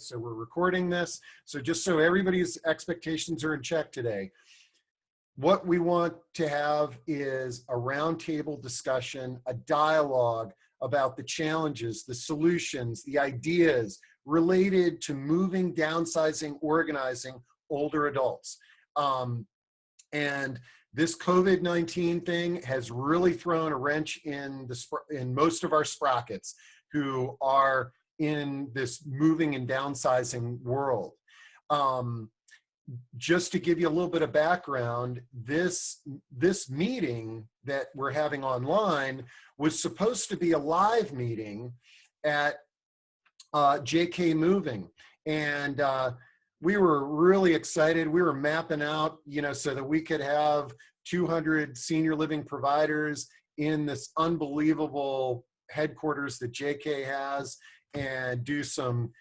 so we're recording this. So just so everybody's expectations are in check today, what we want to have is a roundtable discussion, a dialogue about the challenges, the solutions, the ideas related to moving, downsizing, organizing older adults. And this COVID-19 thing has really thrown a wrench in most of our sprockets who are in this moving and downsizing world. Just to give you a little bit of background, this meeting that we're having online was supposed to be a live meeting at JK Moving. And we were really excited. We were mapping out, so that we could have 200 senior living providers in this unbelievable headquarters that JK has and do some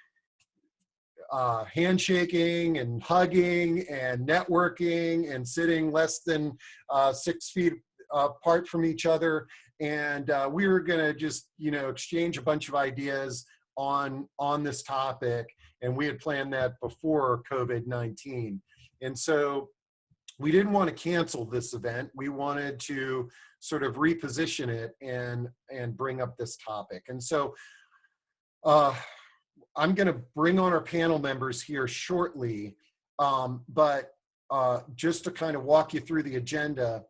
handshaking and hugging and networking and sitting less than 6 feet apart from each other. And we were gonna just, exchange a bunch of ideas on this topic. And we had planned that before COVID-19. And so we didn't want to cancel this event. We wanted to sort of reposition it and bring up this topic. And so I'm going to bring on our panel members here shortly, but just to kind of walk you through the agenda,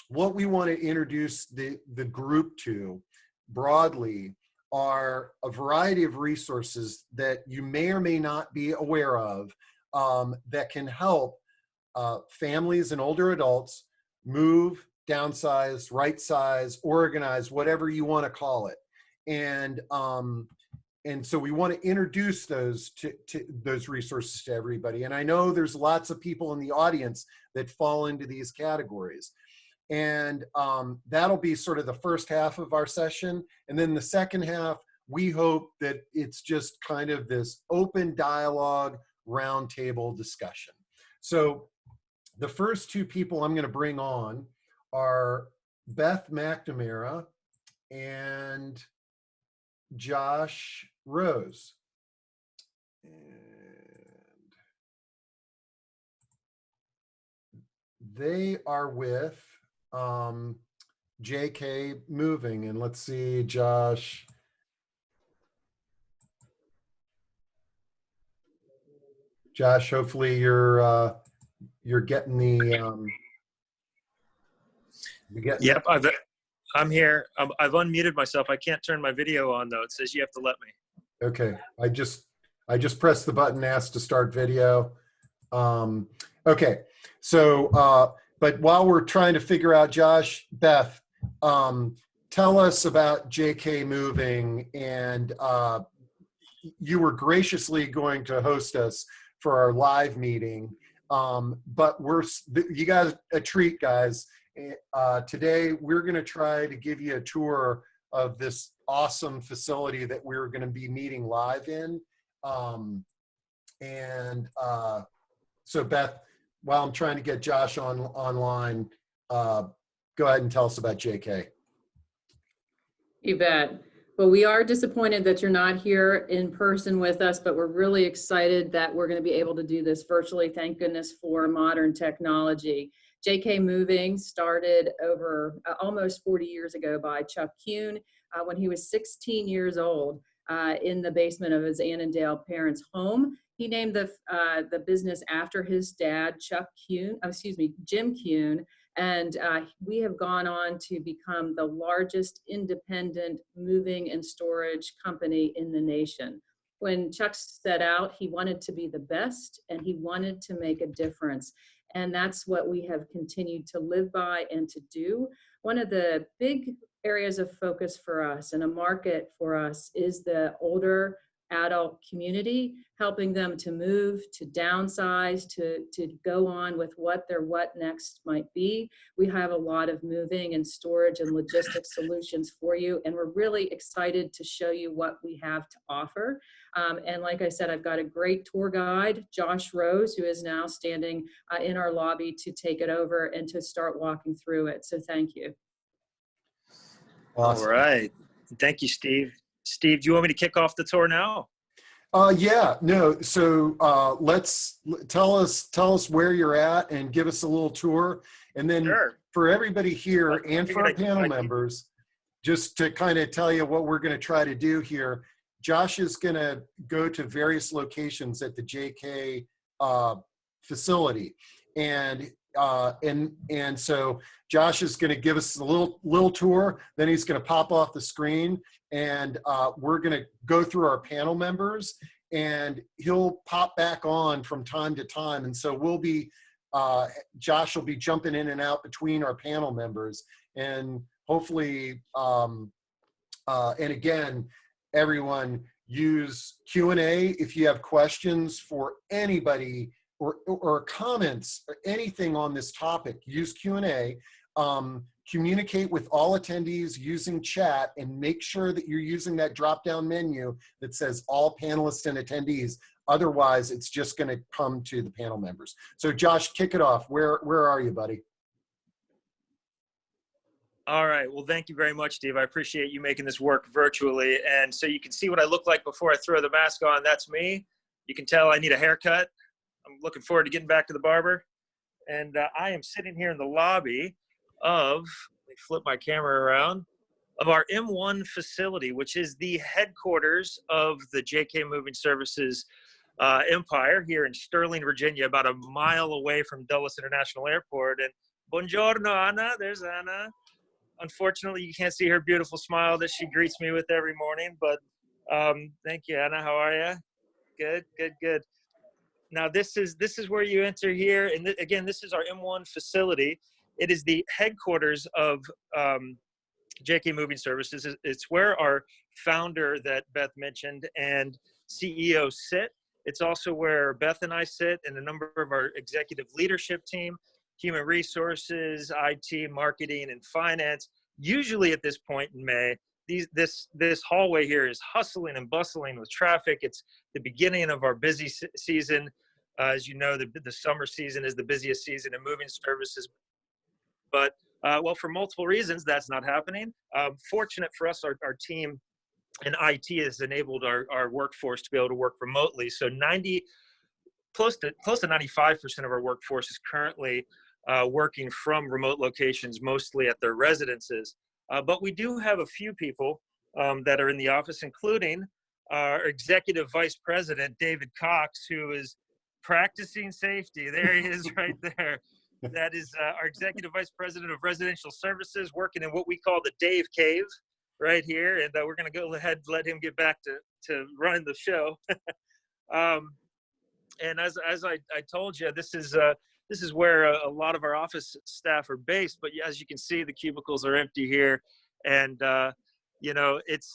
what we want to introduce the group to broadly are a variety of resources that you may or may not be aware of that can help families and older adults move, downsize, right-size, organize, whatever you want to call it. And so we want to introduce those those resources to everybody. And I know there's lots of people in the audience that fall into these categories. And that'll be sort of the first half of our session. And then the second half, we hope that it's just kind of this open dialogue, roundtable discussion. So the first two people I'm going to bring on are Beth McNamara and Josh Rose. And they are with JK Moving. And let's see, Josh. Josh, hopefully you're getting the Yep, I'm here. I've unmuted myself. I can't turn my video on though. It says you have to let me. Okay, I just pressed the button, asked to start video. Okay, so but while we're trying to figure out, Josh, Beth, tell us about JK Moving, and you were graciously going to host us for our live meeting, but you got a treat, guys. Today we're going to try to give you a tour of this awesome facility that we're going to be meeting live in. So Beth, while I'm trying to get Josh online, go ahead and tell us about JK. You bet. Well, we are disappointed that you're not here in person with us, but we're really excited that we're going to be able to do this virtually. Thank goodness for modern technology. JK Moving started over almost 40 years ago by Chuck Kuhn when he was 16 years old in the basement of his Annandale parents' home. He named the business after his dad, Jim Kuhn, and we have gone on to become the largest independent moving and storage company in the nation. When Chuck set out, he wanted to be the best and he wanted to make a difference. And that's what we have continued to live by and to do. One of the big areas of focus for us and a market for us is the older adult community, helping them to move, to downsize, to go on with what their what next might be. We have a lot of moving and storage and logistics solutions for you, and we're really excited to show you what we have to offer. And like I said, I've got a great tour guide, Josh Rose, who is now standing in our lobby to take it over and to start walking through it. So thank you. Awesome. All right. Thank you, Steve. Steve, do you want me to kick off the tour now? Yeah, no. So tell us where you're at and give us a little tour. And then Sure. for everybody here I and for figured our I'd get panel my key. members, just to kind of tell you what we're going to try to do here, Josh is going to go to various locations at the JK facility. And so Josh is going to give us a little tour, then he's going to pop off the screen, and we're going to go through our panel members, and he'll pop back on from time to time. And so we'll be, Josh will be jumping in and out between our panel members, and hopefully, and again, everyone, use Q&A if you have questions for anybody or comments or anything on this topic. Use Q&A. Communicate with all attendees using chat, and make sure that you're using that drop-down menu that says all panelists and attendees. Otherwise, it's just going to come to the panel members. So Josh, kick it off. Where are you, buddy? All right. Well, thank you very much, Steve. I appreciate you making this work virtually. And so you can see what I look like before I throw the mask on. That's me. You can tell I need a haircut. I'm looking forward to getting back to the barber. And I am sitting here in the lobby of, let me flip my camera around, of our M1 facility, which is the headquarters of the JK Moving Services empire here in Sterling, Virginia, about a mile away from Dulles International Airport. And buongiorno, Anna. There's Anna. Unfortunately, you can't see her beautiful smile that she greets me with every morning, but thank you, Anna. How are you? Good, good, good. Now, this is where you enter here. And again, this is our M1 facility. It is the headquarters of JK Moving Services. It's where our founder that Beth mentioned and CEO sit. It's also where Beth and I sit, and a number of our executive leadership team, human resources, IT, marketing, and finance. Usually at this point in May, this hallway here is hustling and bustling with traffic. It's the beginning of our busy season. As you know, the summer season is the busiest season in moving services. But, well, for multiple reasons, that's not happening. Fortunate for us, our team and IT has enabled our workforce to be able to work remotely. So close to 95% of our workforce is currently working from remote locations, mostly at their residences. But we do have a few people that are in the office, including our Executive Vice President, David Cox, who is practicing safety. There he is right there. That is our Executive Vice President of Residential Services, working in what we call the Dave Cave right here. And we're going to go ahead and let him get back to running the show. And as I told you, this is where a lot of our office staff are based. But as you can see, the cubicles are empty here, and you know, it's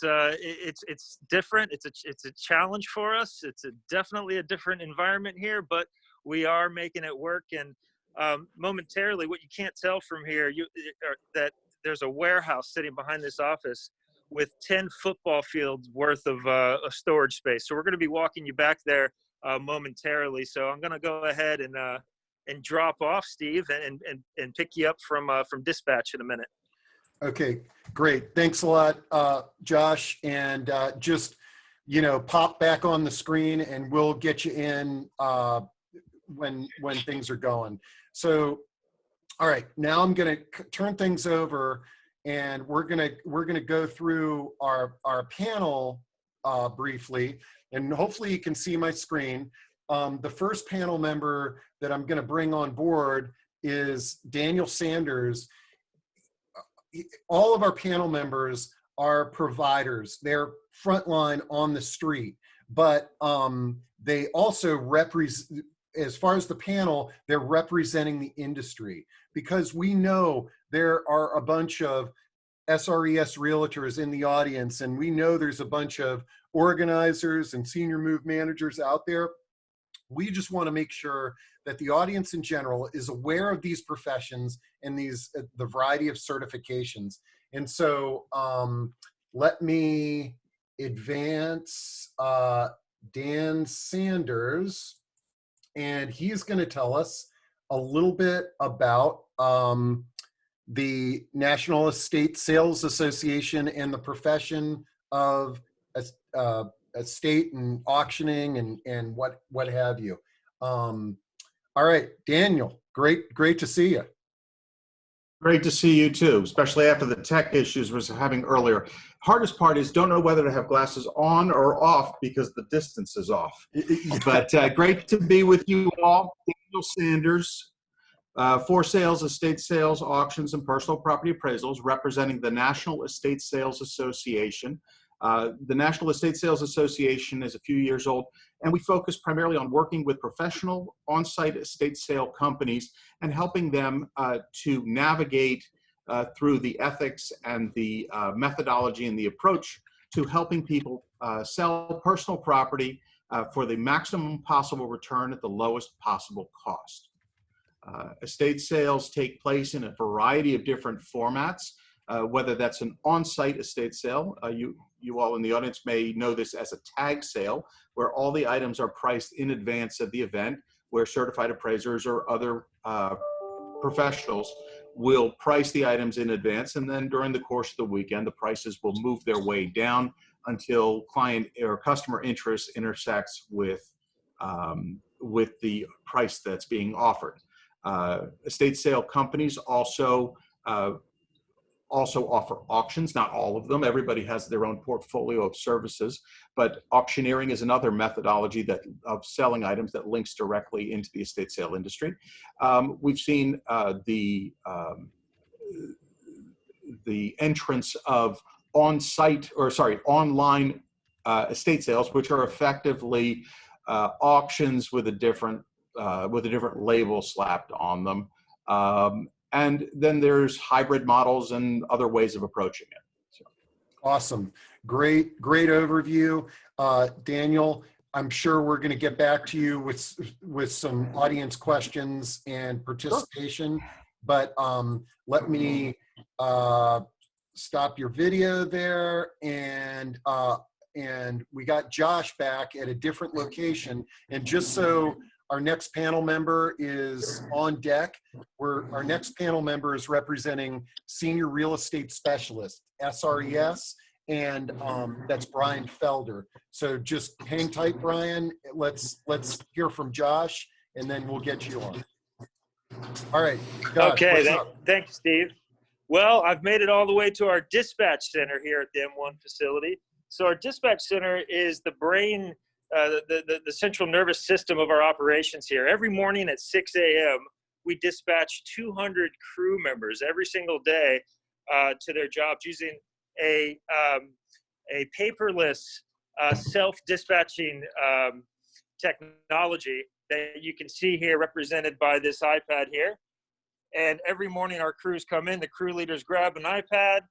different. It's a challenge for us. It's definitely a different environment here, but we are making it work. And momentarily, what you can't tell from here, that there's a warehouse sitting behind this office with 10 football fields worth of storage space. So we're going to be walking you back there momentarily. So I'm going to go ahead and drop off, Steve, and pick you up from dispatch in a minute. Okay, great. Thanks a lot, Josh. And just, you know, pop back on the screen and we'll get you in when things are going. So, all right, now I'm going to turn things over, and we're gonna go through our panel briefly, and hopefully you can see my screen. The first panel member that I'm going to bring on board is Daniel Sanders. All of our panel members are providers. They're frontline on the street, but they also represent, as far as the panel, they're representing the industry, because we know there are a bunch of SRES realtors in the audience, and we know there's a bunch of organizers and senior move managers out there. We just want to make sure that the audience in general is aware of these professions and the variety of certifications. And so let me advance Dan Sanders, and he's going to tell us a little bit about the National Estate Sales Association and the profession of estate and auctioning and what have you. All right, Daniel, great to see you. Great to see you too, especially after the tech issues we were having earlier. Hardest part is don't know whether to have glasses on or off because the distance is off. But great to be with you all. Daniel Sanders, for sales, estate sales, auctions, and personal property appraisals, representing the National Estate Sales Association. The National Estate Sales Association is a few years old, and we focus primarily on working with professional on-site estate sale companies and helping them to navigate through the ethics and the methodology and the approach to helping people sell personal property for the maximum possible return at the lowest possible cost. Estate sales take place in a variety of different formats, whether that's an on-site estate sale. You all in the audience may know this as a tag sale, where all the items are priced in advance of the event, where certified appraisers or other professionals will price the items in advance, and then during the course of the weekend, the prices will move their way down until client or customer interest intersects with the price that's being offered. Estate sale companies also offer auctions, not all of them. Everybody has their own portfolio of services, but auctioneering is another methodology of selling items that links directly into the estate sale industry. We've seen the entrance of online estate sales, which are effectively auctions with a different label slapped on them. And then there's hybrid models and other ways of approaching it. So. Awesome. Great overview. Daniel, I'm sure we're going to get back to you with some audience questions and participation, but let me stop your video there, and we got Josh back at a different location. And just so our next panel member is on deck, our next panel member is representing Senior Real Estate Specialist, SRES, and that's Brian Felder. So just hang tight, Brian. Let's hear from Josh, and then we'll get you on. All right, Josh, okay, thanks, Steve. Well, I've made it all the way to our dispatch center here at the M1 facility. So our dispatch center is the brain, the central nervous system of our operations here. Every morning at 6 a.m., we dispatch 200 crew members every single day to their jobs using a paperless self-dispatching technology that you can see here represented by this iPad here. And every morning our crews come in, the crew leaders grab an iPad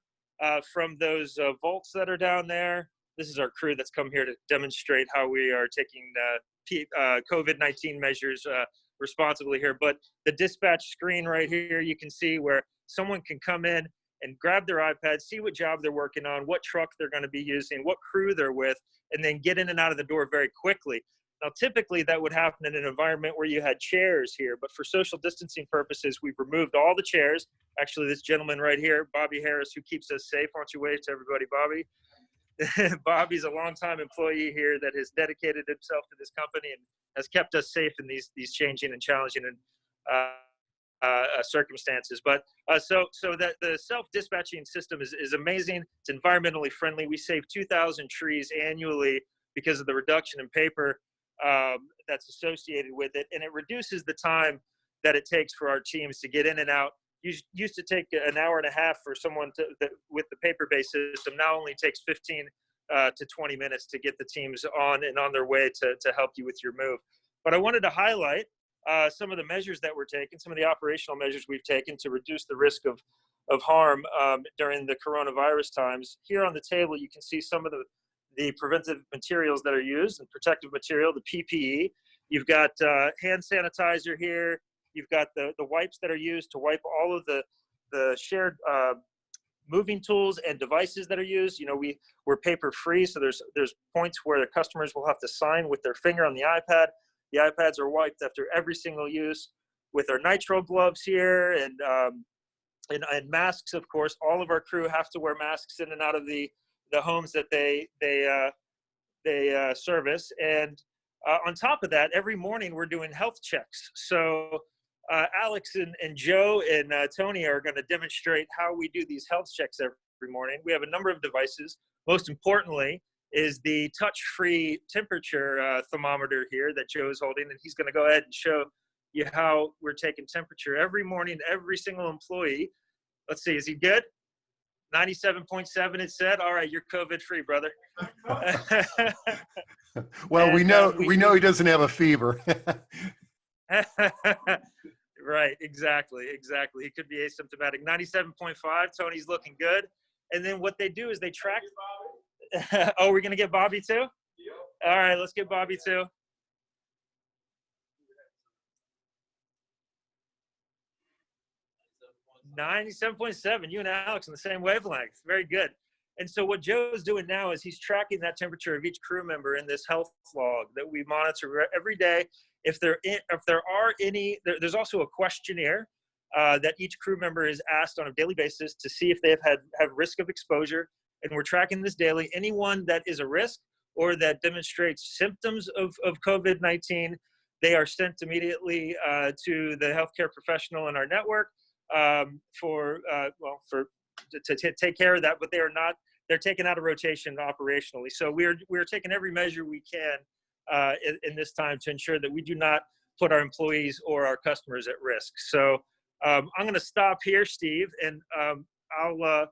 from those vaults that are down there. This is our crew that's come here to demonstrate how we are taking COVID-19 measures responsibly here. But the dispatch screen right here, you can see where someone can come in and grab their iPad, see what job they're working on, what truck they're going to be using, what crew they're with, and then get in and out of the door very quickly. Now, typically that would happen in an environment where you had chairs here, but for social distancing purposes, we've removed all the chairs. Actually, this gentleman right here, Bobby Harris, who keeps us safe. Why don't you wave to everybody, Bobby? Bobby's a longtime employee here that has dedicated himself to this company and has kept us safe in these changing and challenging circumstances. But so that the self-dispatching system is amazing. It's environmentally friendly. We save 2,000 trees annually because of the reduction in paper that's associated with it, and it reduces the time that it takes for our teams to get in and out. Used to take an hour and a half for someone with the paper-based system. Now only takes 15 to 20 minutes to get the teams on their way to help you with your move. But I wanted to highlight some of the measures that we're taking, some of the operational measures we've taken to reduce the risk of harm during the coronavirus times. Here on the table, you can see some of the preventive materials that are used and protective material, the PPE. You've got hand sanitizer here. You've got the wipes that are used to wipe all of the shared moving tools and devices that are used. You know, we're paper free, so there's points where the customers will have to sign with their finger on the iPad. The iPads are wiped after every single use. With our nitrile gloves here and masks, of course, all of our crew have to wear masks in and out of the homes that they they service. And on top of that, every morning we're doing health checks. So Alex and Joe and Tony are going to demonstrate how we do these health checks every morning. We have a number of devices. Most importantly is the touch-free temperature thermometer here that Joe is holding, and he's going to go ahead and show you how we're taking temperature every morning, every single employee. Let's see, is he good? 97.7 it said. All right, you're COVID-free, brother. Well, And, we know he doesn't have a fever. Right, exactly. He could be asymptomatic. 97.5, Tony's looking good. And then what they do is they track. Oh, we're gonna get Bobby too? Yep. All right, let's get Bobby too. 97.7, you and Alex on the same wavelength. Very good. And so what Joe's doing now is he's tracking that temperature of each crew member in this health log that we monitor every day. If there are any, there's also a questionnaire that each crew member is asked on a daily basis to see if they have risk of exposure. And we're tracking this daily. Anyone that is a risk or that demonstrates symptoms of COVID-19, they are sent immediately to the healthcare professional in our network to take care of that. But they're taken out of rotation operationally. So we're taking every measure we can in this time to ensure that we do not put our employees or our customers at risk. So I'm going to stop here, Steve, and I'll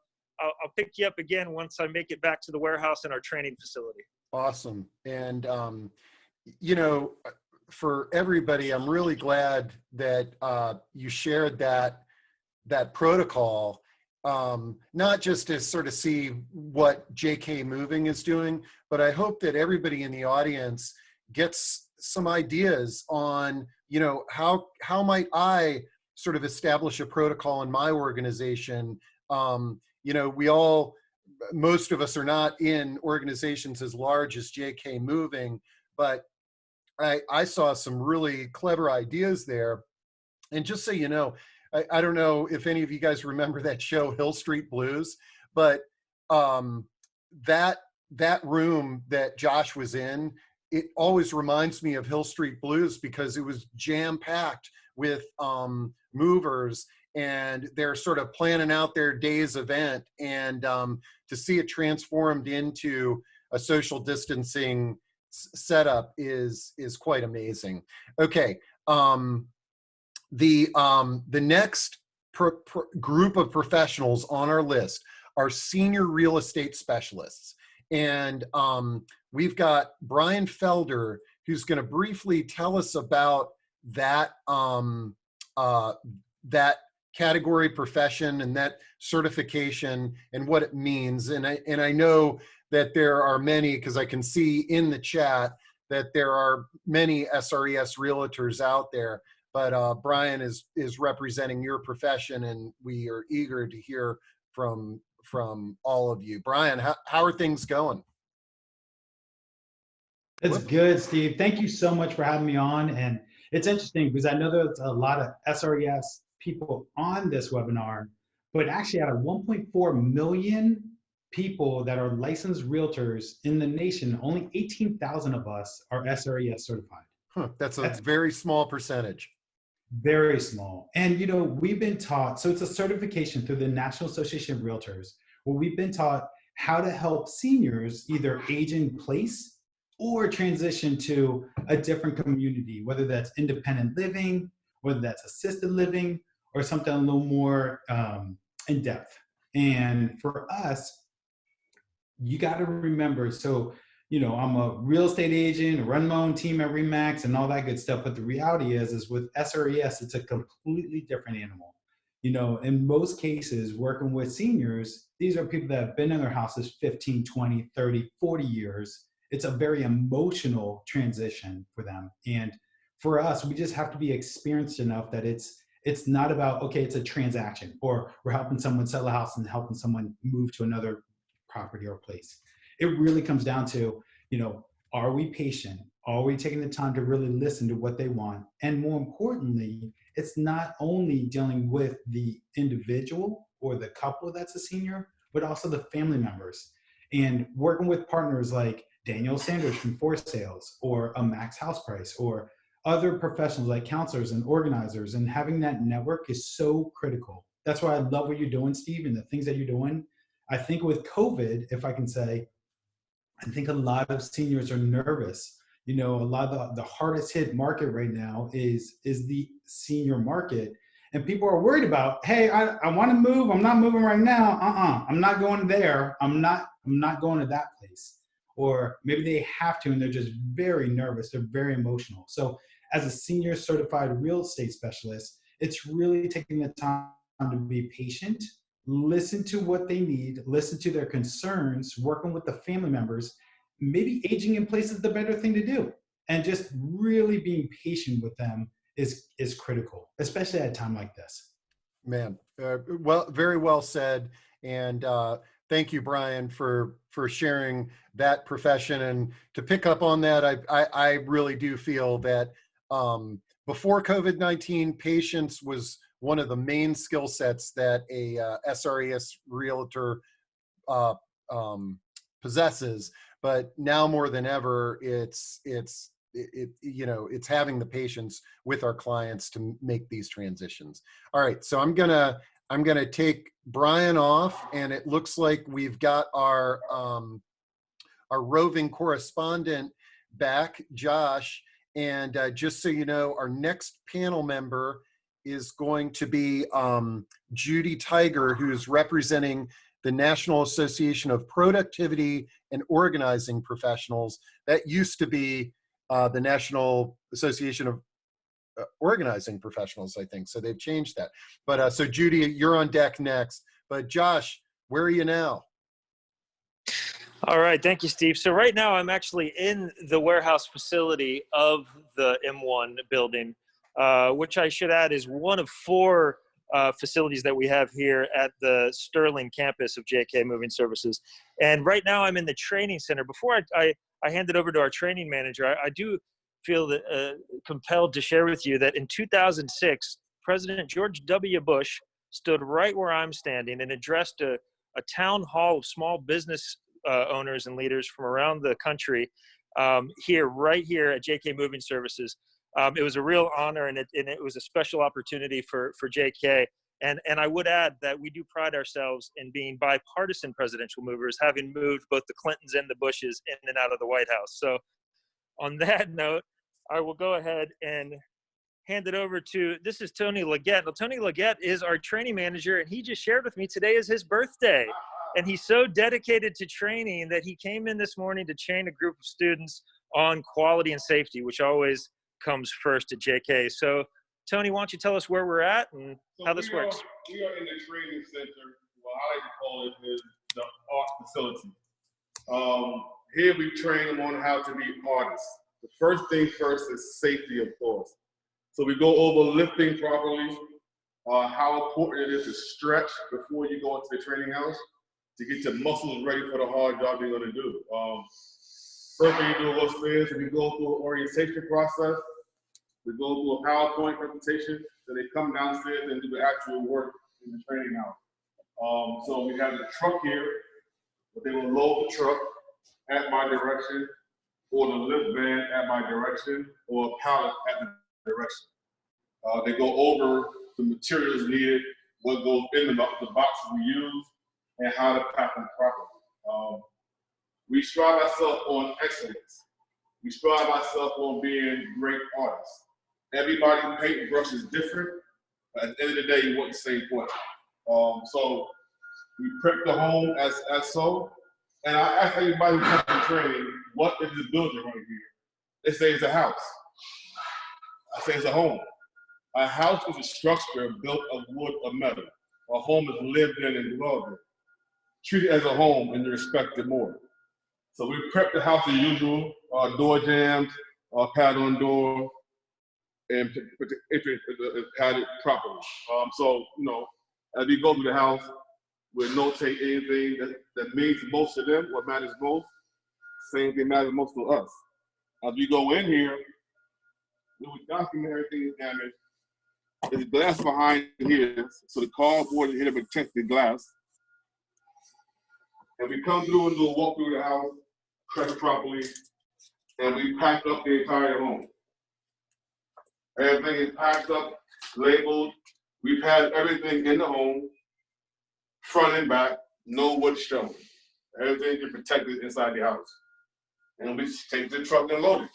pick you up again once I make it back to the warehouse and our training facility. Awesome. And, for everybody, I'm really glad that you shared that protocol, not just to sort of see what JK Moving is doing, but I hope that everybody in the audience gets some ideas on, how might I sort of establish a protocol in my organization. Most of us are not in organizations as large as JK Moving, but I saw some really clever ideas there. And just so you know, I don't know if any of you guys remember that show, Hill Street Blues, but that room that Josh was in, it always reminds me of Hill Street Blues because it was jam-packed with movers, and they're sort of planning out their day's event, and to see it transformed into a social distancing setup is quite amazing. Okay, the next group of professionals on our list are senior real estate specialists, and we've got Brian Felder, who's going to briefly tell us about that that category profession and that certification and what it means. And I know that there are many, because I can see in the chat that there are many SRES realtors out there, but Brian is representing your profession, and we are eager to hear from all of you. Brian, how are things going? It's good, Steve. Thank you so much for having me on. And it's interesting because I know there's a lot of SRES people on this webinar, but actually out of 1.4 million people that are licensed realtors in the nation, only 18,000 of us are SRES certified. Huh, that's a very small percentage. Very small. And we've been taught, so it's a certification through the National Association of Realtors, where we've been taught how to help seniors either age in place or transition to a different community, whether that's independent living, whether that's assisted living, or something a little more in depth. And for us, you got to remember, so, I'm a real estate agent, run my own team at RE/MAX and all that good stuff. But the reality is with SRES, it's a completely different animal. In most cases, working with seniors, these are people that have been in their houses 15, 20, 30, 40 years. It's a very emotional transition for them. And for us, we just have to be experienced enough that it's not about, okay, it's a transaction, or we're helping someone sell a house and helping someone move to another property or place. It really comes down to, are we patient? Are we taking the time to really listen to what they want? And more importantly, it's not only dealing with the individual or the couple that's a senior, but also the family members. And working with partners like Daniel Sanders from For Sales, or a Max House Price, or other professionals like counselors and organizers, and having that network is so critical. That's why I love what you're doing, Steve, and the things that you're doing. I think with COVID, if I can say, I think a lot of seniors are nervous. You know, a lot of the hardest hit market right now is the senior market. And people are worried about, hey, I want to move. I'm not moving right now. I'm not going there. I'm not going to that place. Or maybe they have to, and they're just very nervous. They're very emotional. So as a senior certified real estate specialist, it's really taking the time to be patient, listen to what they need, listen to their concerns, working with the family members. Maybe aging in place is the better thing to do. And just really being patient with them is critical, especially at a time like this. Man, well, very well said. And thank you, Brian, for sharing that profession. And to pick up on that, I really do feel that before COVID-19, patience was one of the main skill sets that a SRES realtor possesses. But now more than ever, it's having the patience with our clients to make these transitions. All right, so I'm gonna take Brian off, and it looks like we've got our roving correspondent back, Josh. And just so you know, our next panel member is going to be Judy Tiger, who's representing the National Association of Productivity and Organizing Professionals. That used to be the National Association of Organizing Professionals, I think. So they've changed that. But so Judy, you're on deck next. But Josh, where are you now? All right, thank you, Steve. So right now I'm actually in the warehouse facility of the M1 building, which I should add is one of 4 facilities that we have here at the Sterling campus of JK Moving Services. And right now I'm in the training center. Before I hand it over to our training manager, I do feel that, compelled to share with you that in 2006, President George W. Bush stood right where I'm standing and addressed a town hall of small business owners and leaders from around the country right here at JK Moving Services. It was a real honor, and it was a special opportunity for JK. And I would add that we do pride ourselves in being bipartisan presidential movers, having moved both the Clintons and the Bushes in and out of the White House. So on that note, I will go ahead and hand it over to, this is Tony Leggett. Now, Tony Leggett is our training manager, and he just shared with me today is his birthday. And he's so dedicated to training that he came in this morning to train a group of students on quality and safety, which always comes first at JK. So, Tony, why don't you tell us where we're at and how this works? We are in the training center. What I like to call it is the art facility. Here we train them on how to be artists. The first thing first is safety, of course. So we go over lifting properly, how important it is to stretch before you go into the training house to get your muscles ready for the hard job you're going to do. First thing you do upstairs, if you go through an orientation process, we go through a PowerPoint presentation, then they come downstairs and do the actual work in the training house. So we have the truck here, but they will load the truck at my direction, or the lift van at my direction, or a pallet at the direction. They go over the materials needed, what goes in the boxes we use, and how to pack them properly. We strive ourselves on excellence. We strive ourselves on being great artists. Everybody's paintbrush is different, but at the end of the day, you want the same portrait. So we prep the home as so. And I ask everybody who comes to training, what is this building right here? They say it's a house. I say it's a home. A house is a structure built of wood or metal. A home is lived in and dwelled in. Treat it as a home and you respect it more. So we prep the house as usual, door jams, pad-on door, and pad it properly. So, as we go through the house, we'll notate anything that means most to them, what matters most. Same thing matters most to us. As we go in here, we document everything that's damaged. There's glass behind here, so the cardboard is here to protect the glass. And we come through and do a walk through the house, pressed properly, and we packed up the entire home. Everything is packed up, labeled. We've had everything in the home, front and back, no wood shown. Everything is protected inside the house. And we take the truck and load it.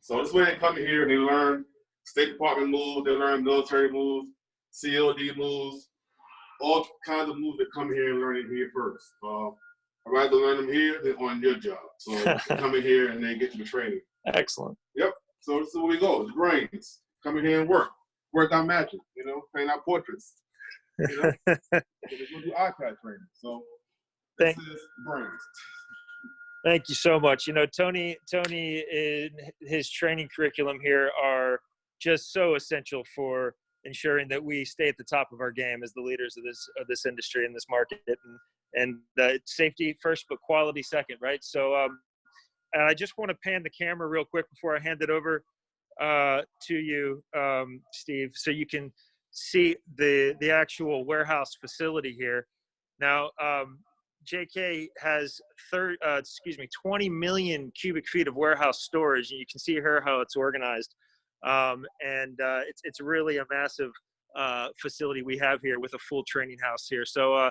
So this way they come here and they learn State Department moves, they learn military moves, COD moves, all kinds of moves that come here and learn it here first. I'd rather learn them here than on your job. So they come in here and they get to the training. Excellent. Yep. So this is where we go. It's brains. Come in here and work our magic, paint our portraits. We're going to do iPad training. So this is brains. Thank you so much. Tony, his training curriculum here are just so essential for ensuring that we stay at the top of our game as the leaders of this industry and this market, and safety first, but quality second, right? So, and I just want to pan the camera real quick before I hand it over to you, Steve, so you can see the actual warehouse facility here. Now, JK has 20 million cubic feet of warehouse storage, and you can see here how it's organized. It's really a massive facility we have here with a full training house here. So,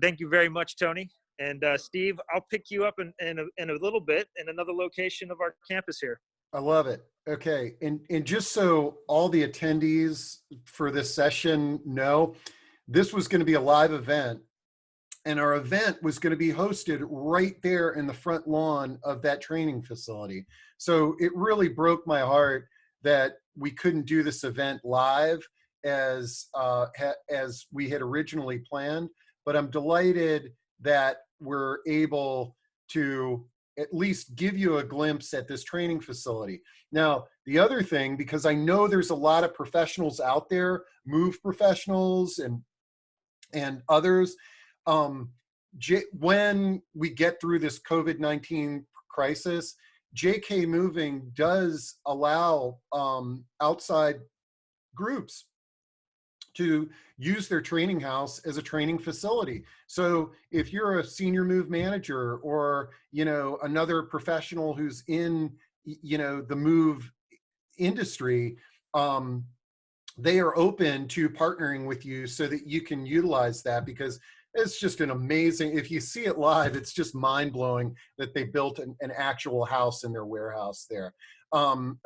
thank you very much, Tony. And Steve, I'll pick you up in a little bit in another location of our campus here. I love it. Okay. And just so all the attendees for this session know, this was going to be a live event. And our event was going to be hosted right there in the front lawn of that training facility. So it really broke my heart that we couldn't do this event live as we had originally planned. But I'm delighted that we're able to at least give you a glimpse at this training facility. Now, the other thing, because I know there's a lot of professionals out there, move professionals and others, when we get through this COVID-19 crisis, JK Moving does allow outside groups to use their training house as a training facility. So if you're a senior move manager or, another professional who's in, the move industry, they are open to partnering with you so that you can utilize that, because it's just an amazing, if you see it live, it's just mind blowing that they built an actual house in their warehouse there.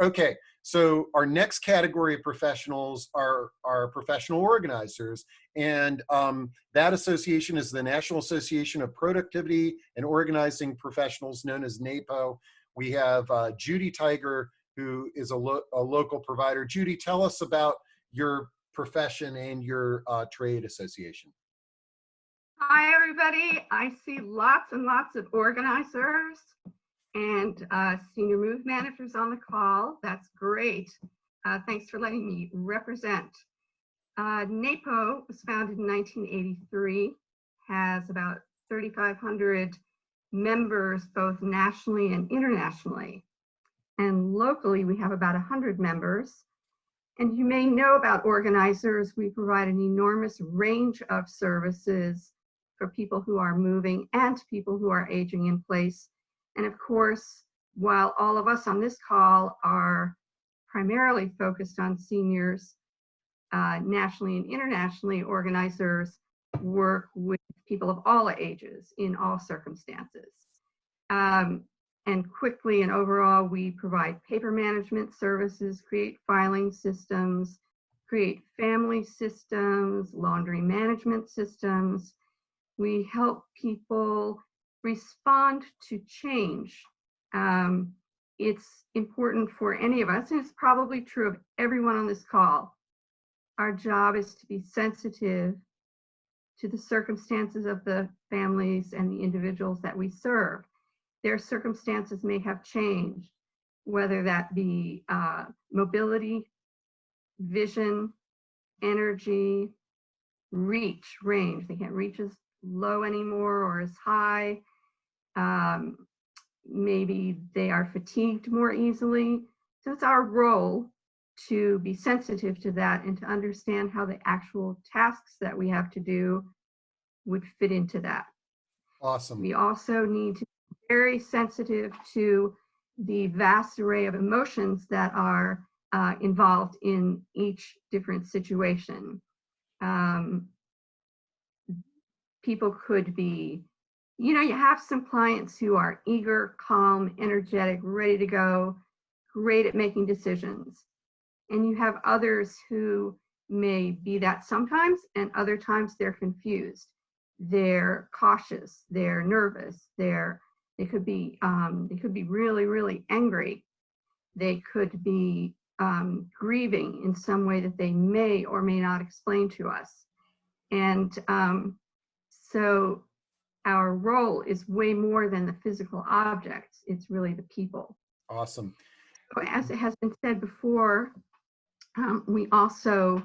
Okay, so our next category of professionals are professional organizers. And that association is the National Association of Productivity and Organizing Professionals, known as NAPO. We have Judy Tiger, who is a local provider. Judy, tell us about your profession and your trade association. Hi, everybody. I see lots and lots of organizers and senior move managers on the call. That's great. Thanks for letting me represent. NAPO was founded in 1983, has about 3,500 members, both nationally and internationally. And locally, we have about 100 members. And you may know about organizers. We provide an enormous range of services for people who are moving and people who are aging in place. And of course, while all of us on this call are primarily focused on seniors, nationally and internationally, organizers work with people of all ages in all circumstances. And quickly and overall, we provide paper management services, create filing systems, create family systems, laundry management systems. We help people respond to change. It's important for any of us, and it's probably true of everyone on this call. Our job is to be sensitive to the circumstances of the families and the individuals that we serve. Their circumstances may have changed, whether that be mobility, vision, energy, reach, range. They can't reach as low anymore or as high. Maybe they are fatigued more easily. So it's our role to be sensitive to that and to understand how the actual tasks that we have to do would fit into that. Awesome. We also need to be very sensitive to the vast array of emotions that are involved in each different situation. People could be, you have some clients who are eager, calm, energetic, ready to go, great at making decisions. And you have others who may be that sometimes, and other times they're confused. They're cautious, they're nervous, they could be really, really angry. They could be grieving in some way that they may or may not explain to us. And so our role is way more than the physical objects. It's really the people. Awesome. So as it has been said before, we also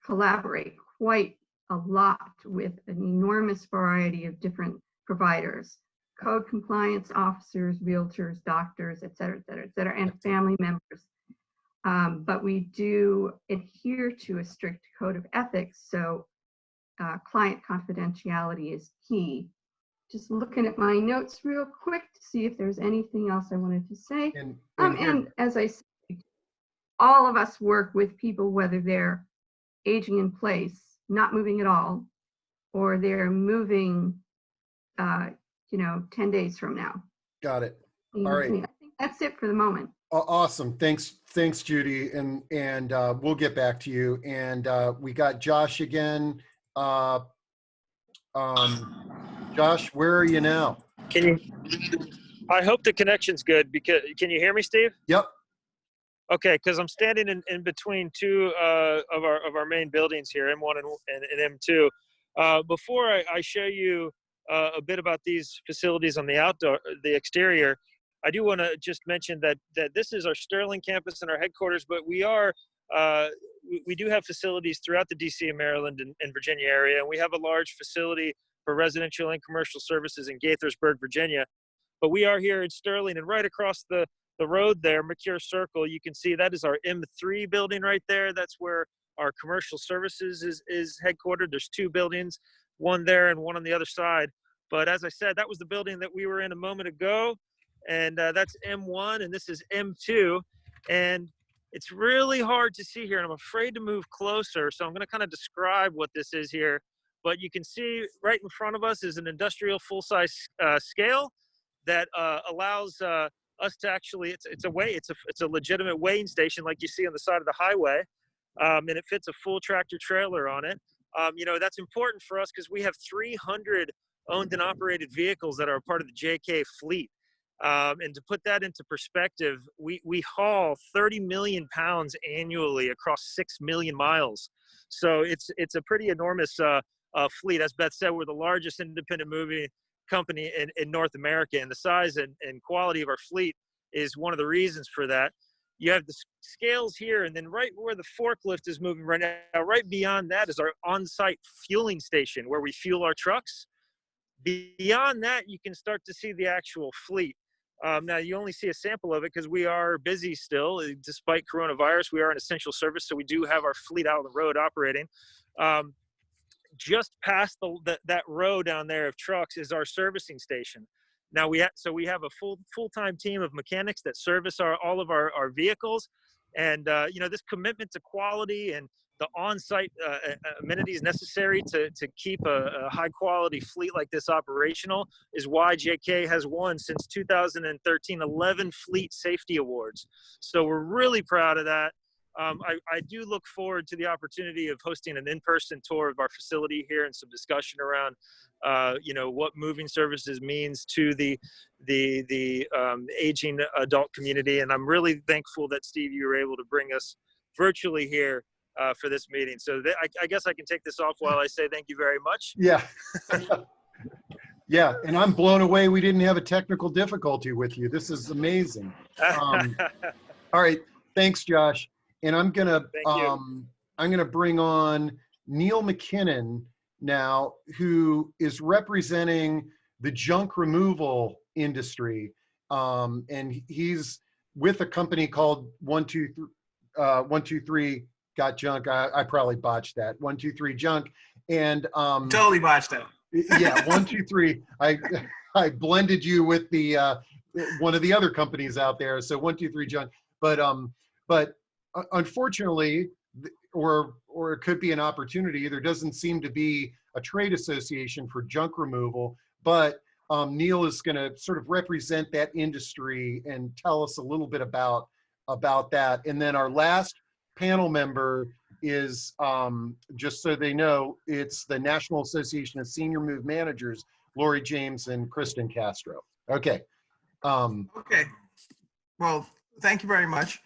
collaborate quite a lot with an enormous variety of different providers, code compliance officers, realtors, doctors, et cetera, and family members. But we do adhere to a strict code of ethics, so client confidentiality is key. Just looking at my notes real quick to see if there's anything else I wanted to say. And as I said, all of us work with people, whether they're aging in place, not moving at all, or they're moving, 10 days from now. Got it. All right. I think that's it for the moment. Awesome. Thanks, Judy. And we'll get back to you. And we got Josh again. Josh, where are you now? I hope the connection's good, because can you hear me, Steve? Yep. Okay, because I'm standing in between two of our main buildings here, M1 and M2. Before I show you a bit about these facilities on the exterior, I do want to just mention that this is our Sterling campus and our headquarters, but we do have facilities throughout the DC and Maryland and Virginia area, and we have a large facility for residential and commercial services in Gaithersburg, Virginia. But we are here in Sterling, and right across the road there, McCure Circle, you can see that is our M3 building right there. That's where our commercial services is headquartered. There's two buildings, one there and one on the other side. But as I said, that was the building that we were in a moment ago, and that's M1, and this is M2. And it's really hard to see here, and I'm afraid to move closer, so I'm going to kind of describe what this is here. But you can see right in front of us is an industrial full-size scale that allows us to actually, it's a legitimate weighing station like you see on the side of the highway, and it fits a full tractor trailer on it. That's important for us because we have 300 owned and operated vehicles that are a part of the JK fleet. And to put that into perspective, we haul 30 million pounds annually across 6 million miles. So it's a pretty enormous fleet. As Beth said, we're the largest independent moving company in North America, and the size and quality of our fleet is one of the reasons for that. You have the scales here, and then right where the forklift is moving right now, right beyond that is our on-site fueling station where we fuel our trucks. Beyond that, you can start to see the actual fleet. Now, you only see a sample of it because we are busy still. Despite coronavirus, we are an essential service, so we do have our fleet out on the road operating. Just past that row down there of trucks is our servicing station. Now we have a full-time team of mechanics that service all of our vehicles, and this commitment to quality and the on-site amenities necessary to keep a high-quality fleet like this operational is why JK has won since 2013 11 fleet safety awards. So we're really proud of that. I do look forward to the opportunity of hosting an in-person tour of our facility here and some discussion around, what moving services means to the aging adult community. And I'm really thankful that, Steve, you were able to bring us virtually here for this meeting. So I guess I can take this off while I say thank you very much. Yeah. Yeah, and I'm blown away we didn't have a technical difficulty with you. This is amazing. All right, thanks, Josh. And I'm gonna bring on Neil McKinnon now, who is representing the junk removal industry, and he's with a company called 123 Got Junk. I probably botched that. 123 Junk, and totally botched that. Yeah, 123. I blended you with the one of the other companies out there. So 123 Junk, but unfortunately, or it could be an opportunity. There doesn't seem to be a trade association for junk removal, but Neil is going to sort of represent that industry and tell us a little bit about that. And then our last panel member is, just so they know, it's the National Association of Senior Move Managers, Lori James and Kristen Castro. Okay. Okay. Well, thank you very much.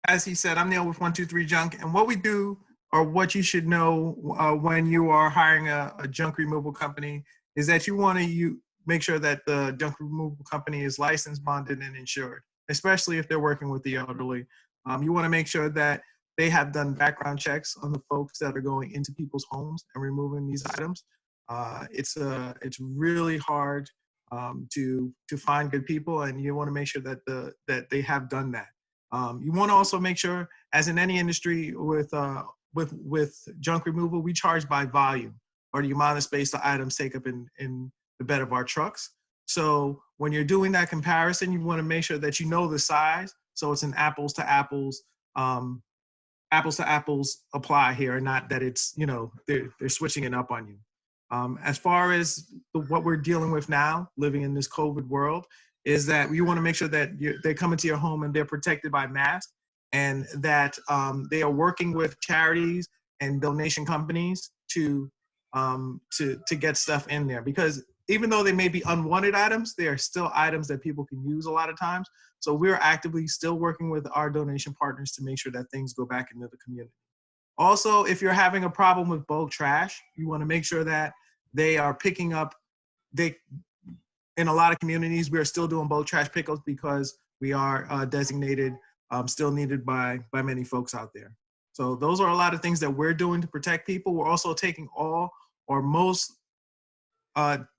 As he said, I'm Neil with 123 Junk, and what we do, or what you should know when you are hiring a junk removal company, is that you want to make sure that the junk removal company is licensed, bonded, and insured, especially if they're working with the elderly. You want to make sure that they have done background checks on the folks that are going into people's homes and removing these items. It's really hard to find good people, and you want to make sure that they have done that. You want to also make sure, as in any industry with junk removal, we charge by volume, or the amount of space the items take up in the bed of our trucks. So when you're doing that comparison, you want to make sure that you know the size, so it's an apples to apples apply here, not that it's, they're switching it up on you. As far as what we're dealing with now, living in this COVID world, is that you want to make sure that they come into your home and they're protected by masks, and that they are working with charities and donation companies to get stuff in there. Because even though they may be unwanted items, they are still items that people can use a lot of times. So we're actively still working with our donation partners to make sure that things go back into the community. Also, if you're having a problem with bulk trash, you want to make sure that they are picking up. In a lot of communities, we are still doing bulk trash pickups because we are designated, still needed by many folks out there. So those are a lot of things that we're doing to protect people. We're also taking all or most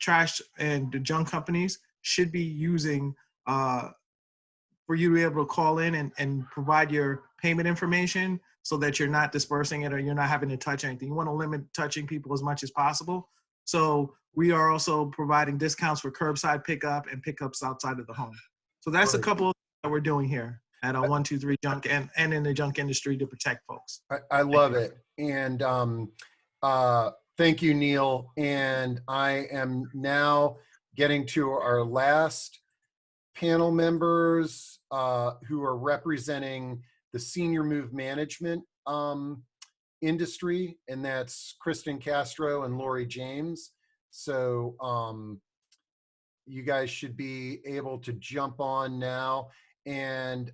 trash and junk companies should be using for you to be able to call in and provide your payment information, so that you're not dispersing it or you're not having to touch anything. You want to limit touching people as much as possible. So we are also providing discounts for curbside pickup and pickups outside of the home. So that's a couple of things that we're doing here at 123 Junk and in the junk industry to protect folks. I love it. And thank you, Neil. And I am now getting to our last panel members who are representing the senior move management industry, and that's Kristen Castro and Lori James. So you guys should be able to jump on now. And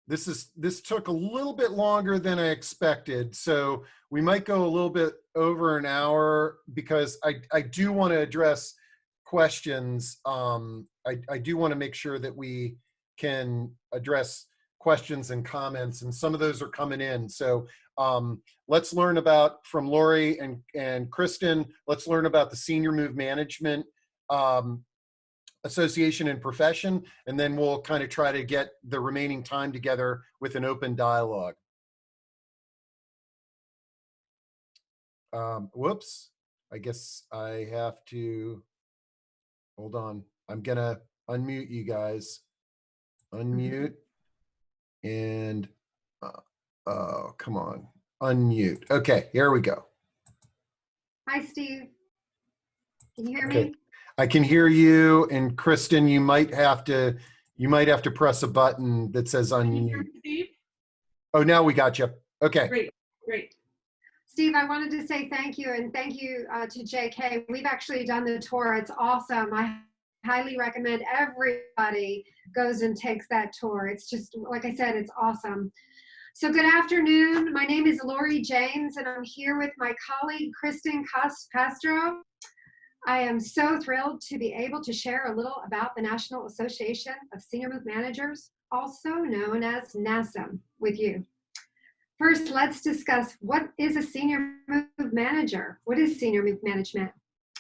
this took a little bit longer than I expected, so we might go a little bit over an hour, because I do want to address questions. I do want to make sure that we can address questions and comments, and some of those are coming in. So let's learn about, from Lori and Kristen, let's learn about the Senior Move Management Association and profession, and then we'll kind of try to get the remaining time together with an open dialogue. Whoops, I guess I have to, hold on. I'm gonna unmute you guys. Unmute. And, oh, come on, unmute. Okay, here we go. Hi, Steve. Can you hear Okay. me? I can hear you, and Kristen, you might have to press a button that says unmute. Steve? Oh, now we got you. Okay. Great. Steve, I wanted to say thank you, and thank you to JK. We've actually done the tour. It's awesome. I highly recommend everybody goes and takes that tour. It's just, like I said, it's awesome. So good afternoon. My name is Lori James, and I'm here with my colleague, Kristen Castro. I am so thrilled to be able to share a little about the National Association of Senior Move Managers, also known as NASMM, with you. First, let's discuss, what is a senior move manager? What is senior move management?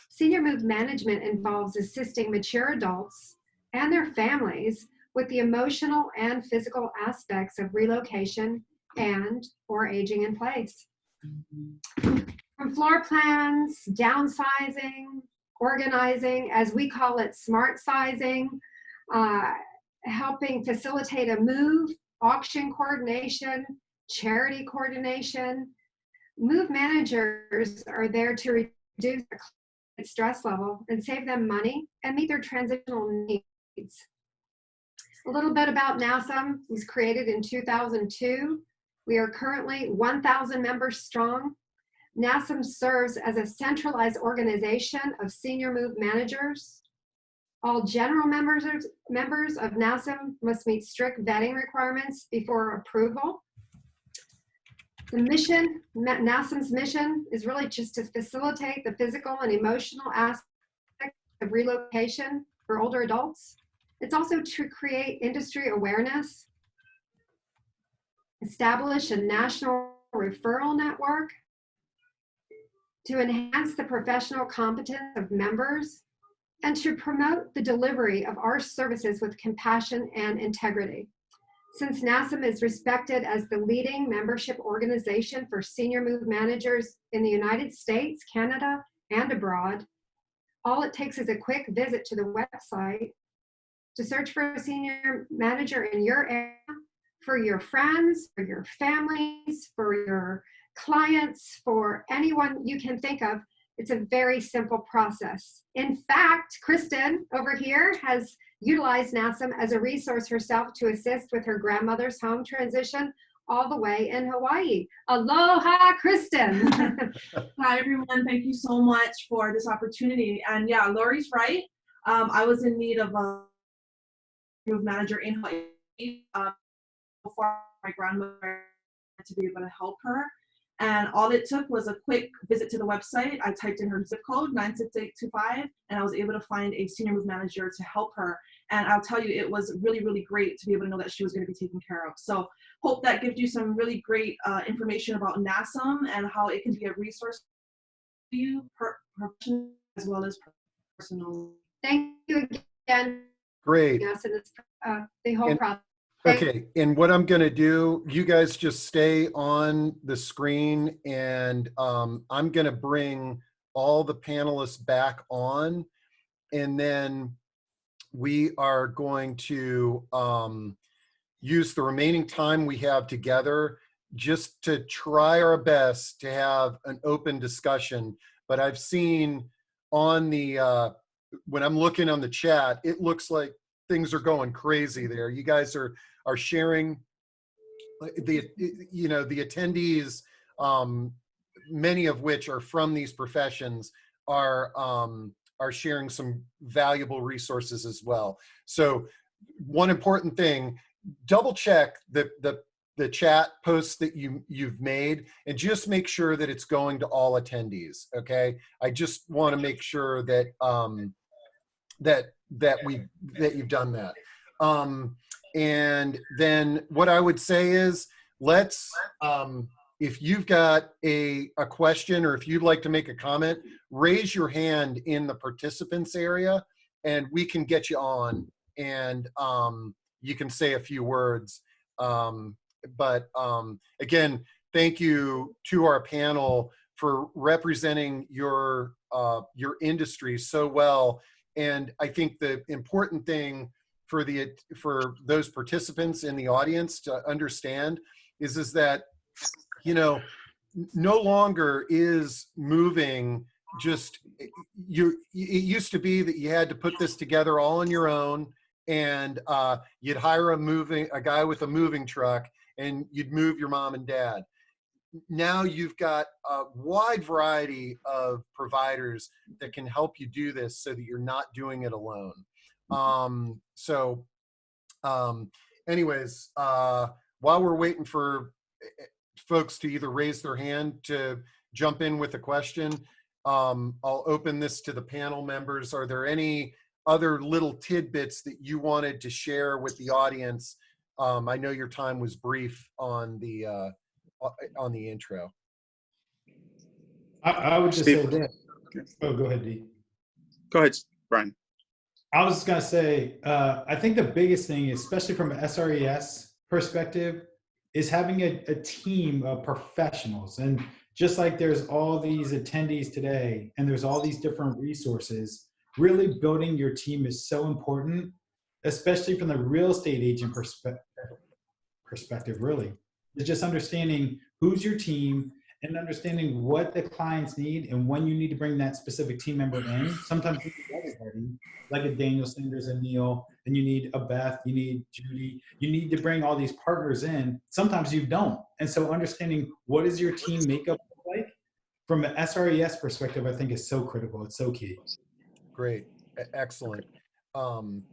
Senior move management involves assisting mature adults and their families with the emotional and physical aspects of relocation or aging in place. From floor plans, downsizing, organizing, as we call it, smart sizing, helping facilitate a move, auction coordination, charity coordination. Move managers are there to reduce the stress level and save them money and meet their transitional needs. A little bit about NASMM. It was created in 2002. We are currently 1,000 members strong. NASMM serves as a centralized organization of senior move managers. All general members of NASMM must meet strict vetting requirements before approval. The mission, NASMM's mission, is really just to facilitate the physical and emotional aspects of relocation for older adults. It's also to create industry awareness, establish a national referral network, to enhance the professional competence of members, and to promote the delivery of our services with compassion and integrity. Since NASMM is respected as the leading membership organization for senior move managers in the United States, Canada, and abroad, all it takes is a quick visit to the website to search for a senior manager in your area, for your friends, for your families, for your clients, for anyone you can think of. It's a very simple process. In fact, Kristen over here has utilized NASMM as a resource herself to assist with her grandmother's home transition all the way in Hawaii. Aloha, Kristen. Hi, everyone. Thank you so much for this opportunity. And yeah, Lori's right. I was in need of a move manager in Hawaii before my grandmother to be able to help her. And all it took was a quick visit to the website. I typed in her zip code, 96825, and I was able to find a senior move manager to help her. And I'll tell you, it was really, really great to be able to know that she was going to be taken care of. So hope that gives you some really great information about NASMM and how it can be a resource for you, professionally as well as personally. Thank you again. Great. Yes, and it's the whole process. Okay, and what I'm going to do, you guys just stay on the screen, and I'm going to bring all the panelists back on, and then we are going to use the remaining time we have together just to try our best to have an open discussion. But I've seen on the, when I'm looking on the chat, it looks like things are going crazy there. You guys are sharing the attendees, many of which are from these professions, are sharing some valuable resources as well. So one important thing, double check the chat posts that you've made, and just make sure that it's going to all attendees. Okay, I just want to make sure that that you've done that. And then what I would say is, let's, if you've got a question, or if you'd like to make a comment, raise your hand in the participants area, and we can get you on, and you can say a few words. Again, thank you to our panel for representing your industry so well. And I think the important thing for those participants in the audience to understand is that, you know, no longer is moving just, it used to be that you had to put this together all on your own, and you'd hire a guy with a moving truck, and you'd move your mom and dad. Now you've got a wide variety of providers that can help you do this so that you're not doing it alone. Anyways, while we're waiting for folks to either raise their hand to jump in with a question, I'll open this to the panel members. Are there any other little tidbits that you wanted to share with the audience? I know your time was brief on the intro. I would just say that. Oh, go ahead, Dee. Go ahead, Brian. I was just gonna say, I think the biggest thing, especially from an SRES perspective, is having a team of professionals. And Just like there's all these attendees today and there's all these different resources, really building your team is so important, especially from the real estate agent perspective, really. It's just understanding who's your team and understanding what the clients need and when you need to bring that specific team member in. Sometimes you need everybody, like a Daniel Sanders and Neil, and you need a Beth, you need Judy, you need to bring all these partners in. Sometimes you don't. And so understanding what is your team makeup like from an SRES perspective, I think is so critical. It's so key. Great. Excellent. And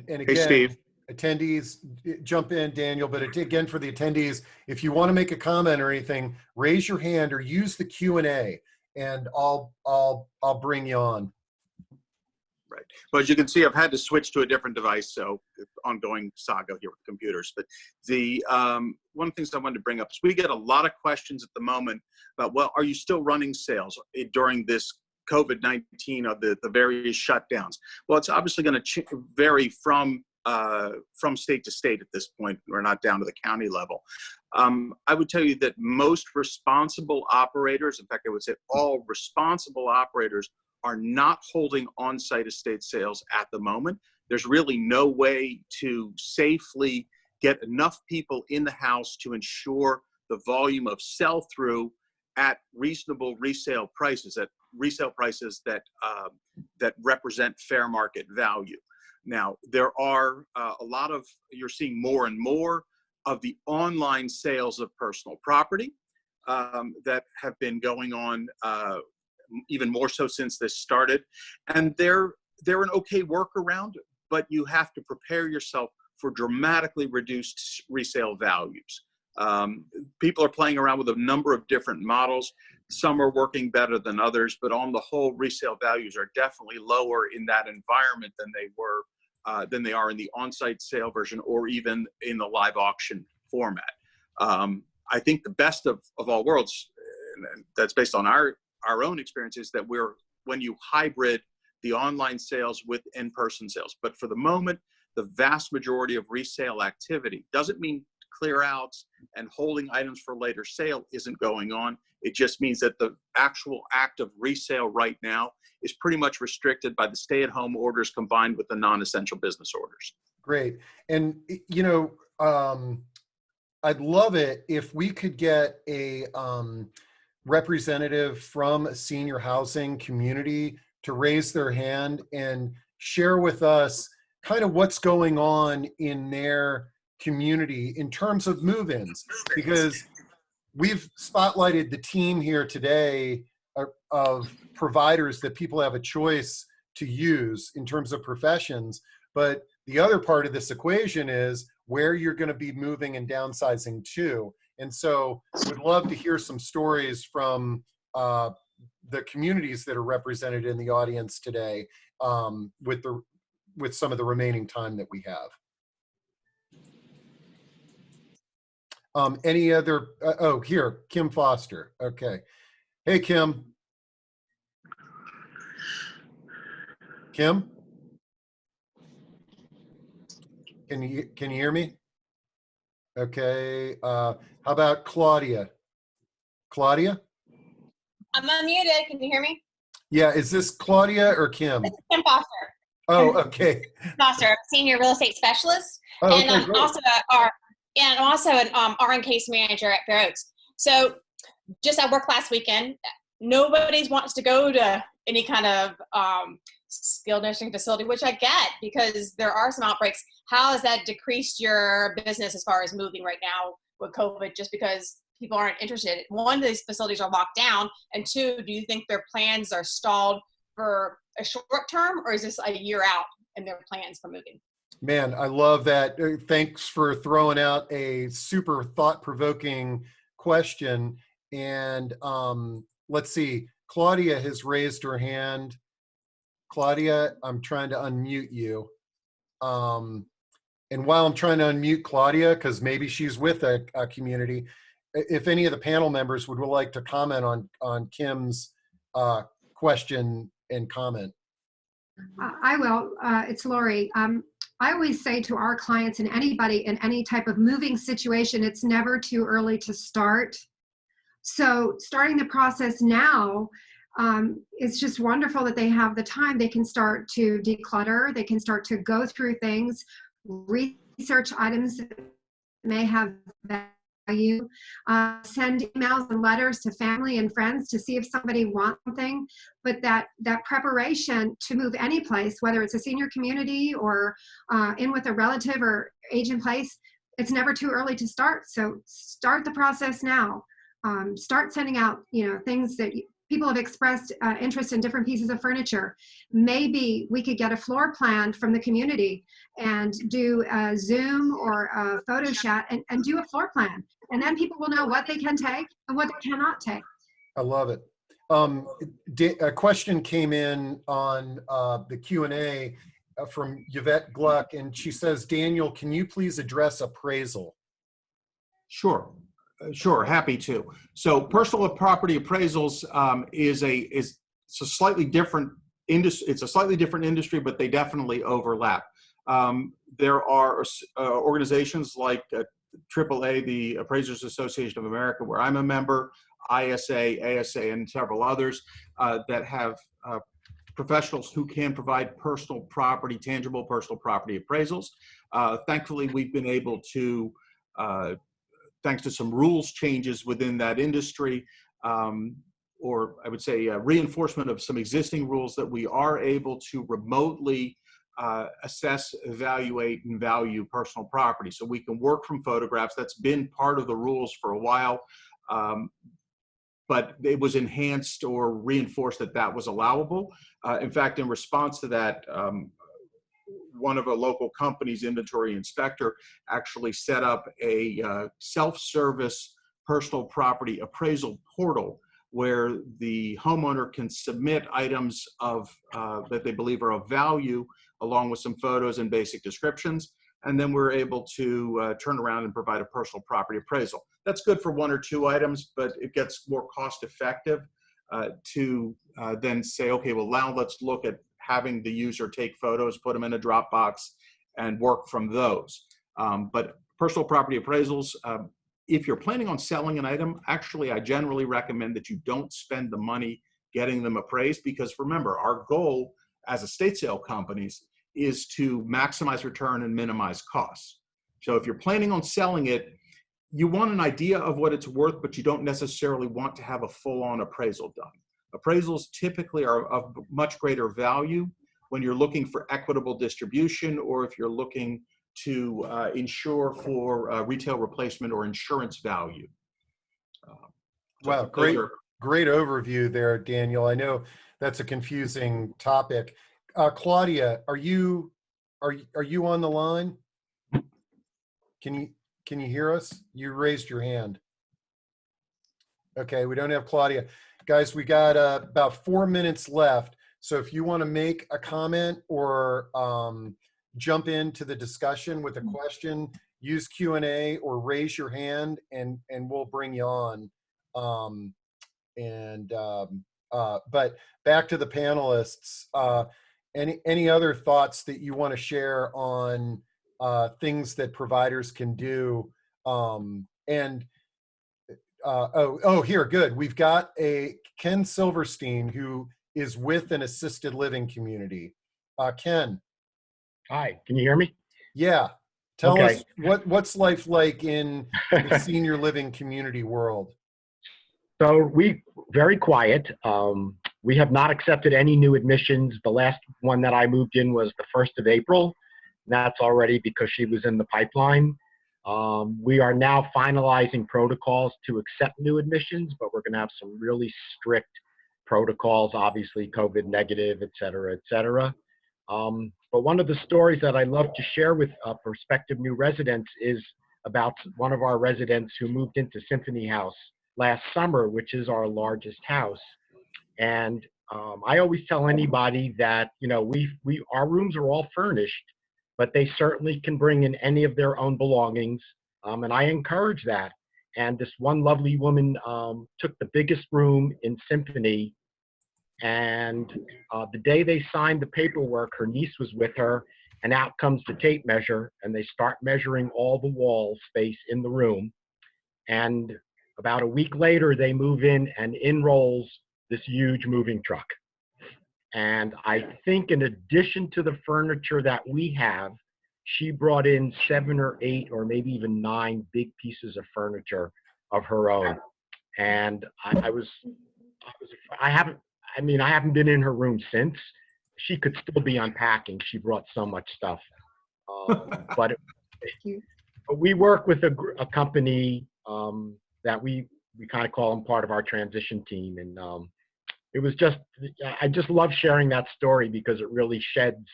Hey, again, Steve. attendees, jump in, Daniel, but again, for the attendees, if you want to make a comment or anything, raise your hand or use the Q&A and I'll bring you on. Right. Well, as you can see, I've had to switch to a different device, so ongoing saga here with computers. But the one of the things I wanted to bring up is we get a lot of questions at the moment about, well, are you still running sales during this COVID-19 of the various shutdowns? Well, it's obviously going to vary from state to state at this point. We're not down to the county level. I would tell you that most responsible operators, in fact, I would say all responsible operators, are not holding on-site estate sales at the moment. There's really no way to safely get enough people in the house to ensure the volume of sell-through at reasonable resale prices, that represent fair market value. Now, there are a lot of, you're seeing more and more of the online sales of personal property that have been going on even more so since this started. And they're an okay workaround, but you have to prepare yourself for dramatically reduced resale values. People are playing around with a number of different models. Some are working better than others, but on the whole, resale values are definitely lower in that environment than they are in the on-site sale version or even in the live auction format. I think the best of all worlds, and that's based on our own experience, is that when you hybrid the online sales with in-person sales. But for the moment, the vast majority of resale activity doesn't mean clear outs and holding items for later sale isn't going on. It just means that the actual act of resale right now is pretty much restricted by the stay-at-home orders combined with the non-essential business orders. Great. And, you know, I'd love it if we could get a representative from a senior housing community to raise their hand and share with us kind of what's going on in their community in terms of move-ins, because we've spotlighted the team here today of providers that people have a choice to use in terms of professions. But the other part of this equation is where you're going to be moving and downsizing to. And so we'd love to hear some stories from the communities that are represented in the audience today with some of the remaining time that we have. Any other, oh, here, Kim Foster. Okay. Hey, Kim. Kim? Can you hear me? Okay. How about Claudia? Claudia? I'm unmuted. Can you hear me? Yeah. Is this Claudia or Kim? This is Kim Foster. Oh, okay. Foster, I'm a senior real estate specialist, Oh, and okay, I'm also an RN case manager at Fair Oaks. So, just at work last weekend, nobody wants to go to any kind of skilled nursing facility, which I get because there are some outbreaks. How has that decreased your business as far as moving right now with COVID, just because people aren't interested? One, these facilities are locked down, and two, do you think their plans are stalled for a short term, or is this a year out in their plans for moving? Man, I love that. Thanks for throwing out a super thought-provoking question. And let's see, Claudia has raised her hand. Claudia, I'm trying to unmute you. And while I'm trying to unmute Claudia, because maybe she's with a community, if any of the panel members would like to comment on Kim's question and comment. I will. It's Lori. I always say to our clients and anybody in any type of moving situation, it's never too early to start. So starting the process now, it's just wonderful that they have the time. They can start to declutter. They can start to go through things, research items that may have value, send emails and letters to family and friends to see if somebody wants something. But that preparation to move any place, whether it's a senior community or in with a relative or age in place, it's never too early to start. So start the process now. Start sending out, things that people have expressed interest in different pieces of furniture. Maybe we could get a floor plan from the community and do a Zoom or a photo chat and do a floor plan. And then people will know what they can take and what they cannot take. I love it. A question came in on the Q&A from Yvette Gluck, and she says, Daniel, can you please address appraisal? Sure. Sure, happy to. So personal property appraisals is a slightly different industry. It's a slightly different industry, but they definitely overlap. There are organizations like AAA, the Appraisers Association of America, where I'm a member, ISA, ASA, and several others that have professionals who can provide tangible personal property appraisals. Thankfully, we've been able to thanks to some rules changes within that industry, or I would say reinforcement of some existing rules, that we are able to remotely assess, evaluate, and value personal property. So we can work from photographs. That's been part of the rules for a while, but it was enhanced or reinforced that was allowable. In fact, in response to that, one of a local company's inventory inspector actually set up a self-service personal property appraisal portal where the homeowner can submit items that they believe are of value, along with some photos and basic descriptions. And then we're able to turn around and provide a personal property appraisal. That's good for 1 or 2 items, but it gets more cost effective to then say, okay, well, now let's look at having the user take photos, put them in a Dropbox, and work from those. But personal property appraisals, if you're planning on selling an item, actually, I generally recommend that you don't spend the money getting them appraised, because remember, our goal as estate sale companies is to maximize return and minimize costs. So if you're planning on selling it, you want an idea of what it's worth, but you don't necessarily want to have a full-on appraisal done. Appraisals typically are of much greater value when you're looking for equitable distribution, or if you're looking to insure for retail replacement or insurance value. Wow, great overview there, Daniel. I know that's a confusing topic. Claudia, are you on the line? Can you hear us? You raised your hand. Okay, we don't have Claudia. Guys, we got about 4 minutes left. So if you want to make a comment or jump into the discussion with a question, use Q&A or raise your hand, and we'll bring you on. But back to the panelists. Any other thoughts that you want to share on things that providers can do? Here, good. We've got a Ken Silverstein who is with an assisted living community. Ken. Hi, can you hear me? Yeah. Tell us what's life like in the senior living community world? So very quiet. We have not accepted any new admissions. The last one that I moved in was the 1st of April. That's already because she was in the pipeline. We are now finalizing protocols to accept new admissions, but we're going to have some really strict protocols, obviously COVID negative, et cetera, et cetera. But one of the stories that I love to share with prospective new residents is about one of our residents who moved into Symphony House last summer, which is our largest house. And I always tell anybody that, our rooms are all furnished, but they certainly can bring in any of their own belongings. And I encourage that. And this one lovely woman took the biggest room in Symphony. And the day they signed the paperwork, her niece was with her, and out comes the tape measure, and they start measuring all the wall space in the room. And About a week later, they move in rolls this huge moving truck. And I think in addition to the furniture that we have, she brought in 7 or 8 or maybe even 9 big pieces of furniture of her own. And I haven't been in her room since. She could still be unpacking. She brought so much stuff. But we work with a company that we kind of call them part of our transition team. And it was I just love sharing that story because it really sheds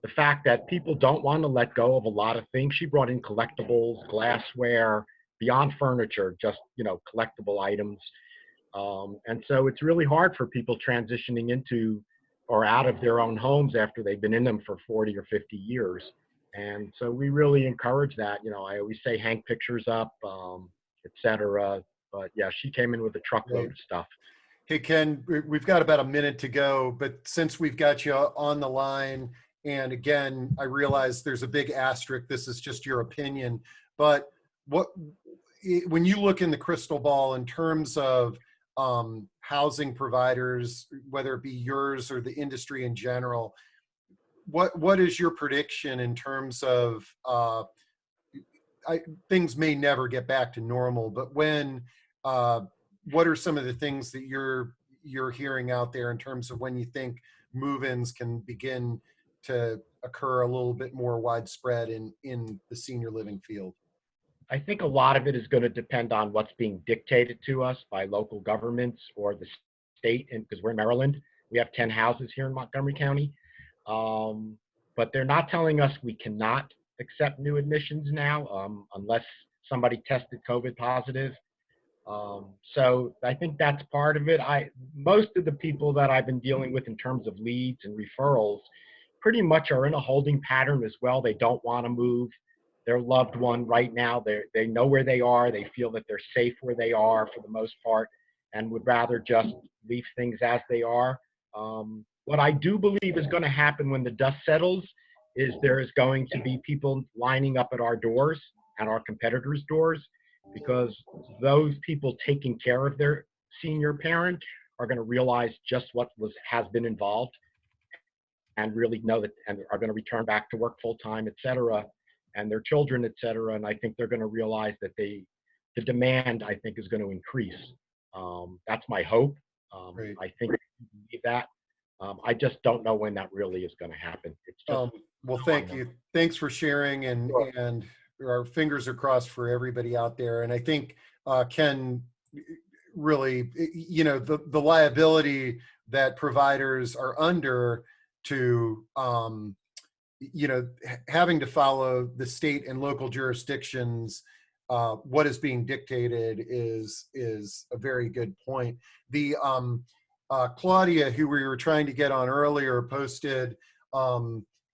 the fact that people don't want to let go of a lot of things. She brought in collectibles, glassware, beyond furniture, just, collectible items. And so it's really hard for people transitioning into or out of their own homes after they've been in them for 40 or 50 years. And so we really encourage that. I always say hang pictures up, et cetera. But yeah, she came in with a truckload of stuff. Hey, Ken, we've got about a minute to go, but since we've got you on the line, and again, I realize there's a big asterisk, this is just your opinion, but when you look in the crystal ball in terms of housing providers, whether it be yours or the industry in general, what is your prediction in terms of things may never get back to normal, but what are some of the things that you're hearing out there in terms of when you think move-ins can begin to occur a little bit more widespread in the senior living field? I think a lot of it is going to depend on what's being dictated to us by local governments or the state, and because we're in Maryland, we have 10 houses here in Montgomery County. But they're not telling us we cannot accept new admissions now unless somebody tested COVID positive. So I think that's part of it. Most of the people that I've been dealing with in terms of leads and referrals pretty much are in a holding pattern as well. They don't want to move their loved one right now. They know where they are. They feel that they're safe where they are for the most part and would rather just leave things as they are. What I do believe is going to happen when the dust settles is there is going to be people lining up at our doors and our competitors' doors, because those people taking care of their senior parent are going to realize just what has been involved and really know that, and are going to return back to work full time, et cetera, and their children, et cetera. And I think they're going to realize that the demand, I think, is going to increase. That's my hope. I think that. I just don't know when that really is going to happen. It's just, well, thank you. Thanks for sharing, and our fingers are crossed for everybody out there. And I think Ken, really, the liability that providers are under to, having to follow the state and local jurisdictions, what is being dictated is a very good point. The Claudia, who we were trying to get on earlier, posted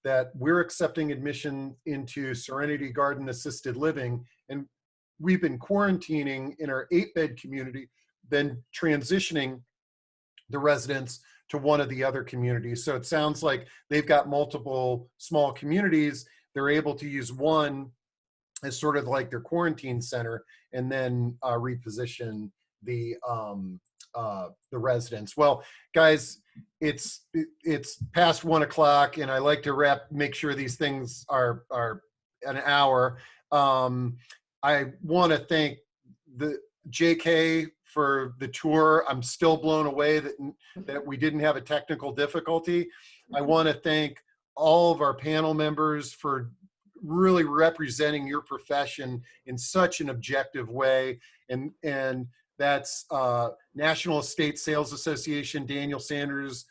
that we're accepting admission into Serenity Garden Assisted Living, and we've been quarantining in our 8-bed community, then transitioning the residents to one of the other communities. So it sounds like they've got multiple small communities. They're able to use one as sort of like their quarantine center, and then reposition the residents. Well, guys, it's past 1 o'clock, and I like to make sure these things are an hour. I want to thank the JK for the tour. I'm still blown away that we didn't have a technical difficulty. I want to thank all of our panel members for really representing your profession in such an objective way, and that's National Estate Sales Association, Daniel Sanders,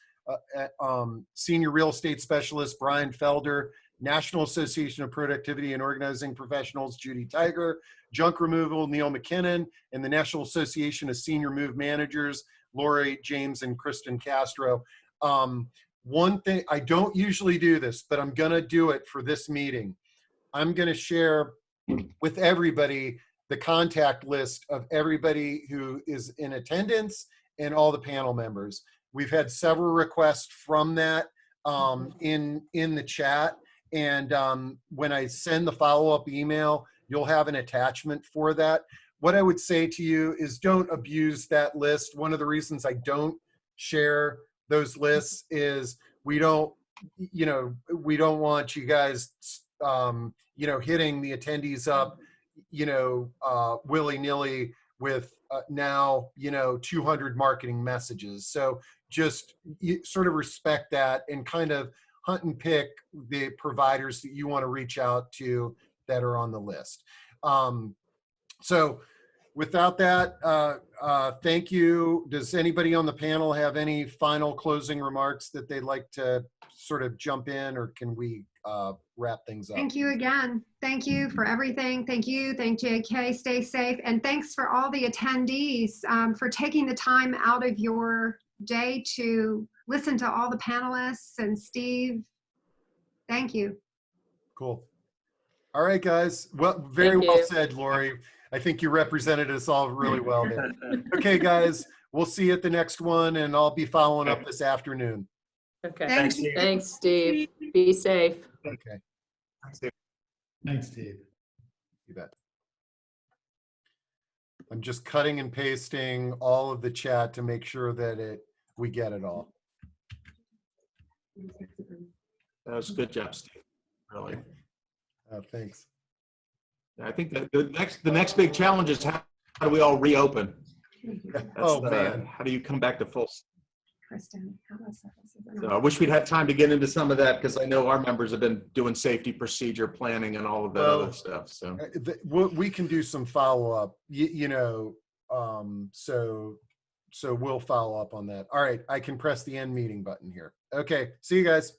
Senior Real Estate Specialist, Brian Felder, National Association of Productivity and Organizing Professionals, Judy Tiger, Junk Removal, Neil McKinnon, and the National Association of Senior Move Managers, Lori James and Kristen Castro. One thing, I don't usually do this, but I'm gonna do it for this meeting. I'm gonna share with everybody the contact list of everybody who is in attendance and all the panel members. We've had several requests from that in the chat. And when I send the follow-up email, you'll have an attachment for that. what I would say to you is don't abuse that list. One of the reasons I don't share those lists is we don't want you guys, hitting the attendees up, willy-nilly with now, 200 marketing messages. So just sort of respect that and kind of hunt and pick the providers that you want to reach out to that are on the list. So without that, thank you. Does anybody on the panel have any final closing remarks that they'd like to sort of jump in, or can we wrap things up? Thank you again. Thank you for everything. Thank you. Thank JK. Stay safe. And thanks for all the attendees for taking the time out of your day to listen to all the panelists and Steve. Thank you. Cool. All right, guys. Well, very well said, Lori. I think you represented us all really well there. Okay, guys, we'll see you at the next one, and I'll be following up this afternoon. Okay. Thanks, Steve. Thanks, Steve. Be safe. Okay. Thanks, Steve. You bet. I'm just cutting and pasting all of the chat to make sure that we get it all. That was a good job, Steve. Really. Thanks. I think that the next big challenge is how do we all reopen? Man. How do you come back to full? Kristen, how about So I wish we'd had time to get into some of that, because I know our members have been doing safety procedure planning and all of that other stuff. So we can do some follow-up, so we'll follow up on that. All right, I can press the end meeting button here. Okay, see you guys.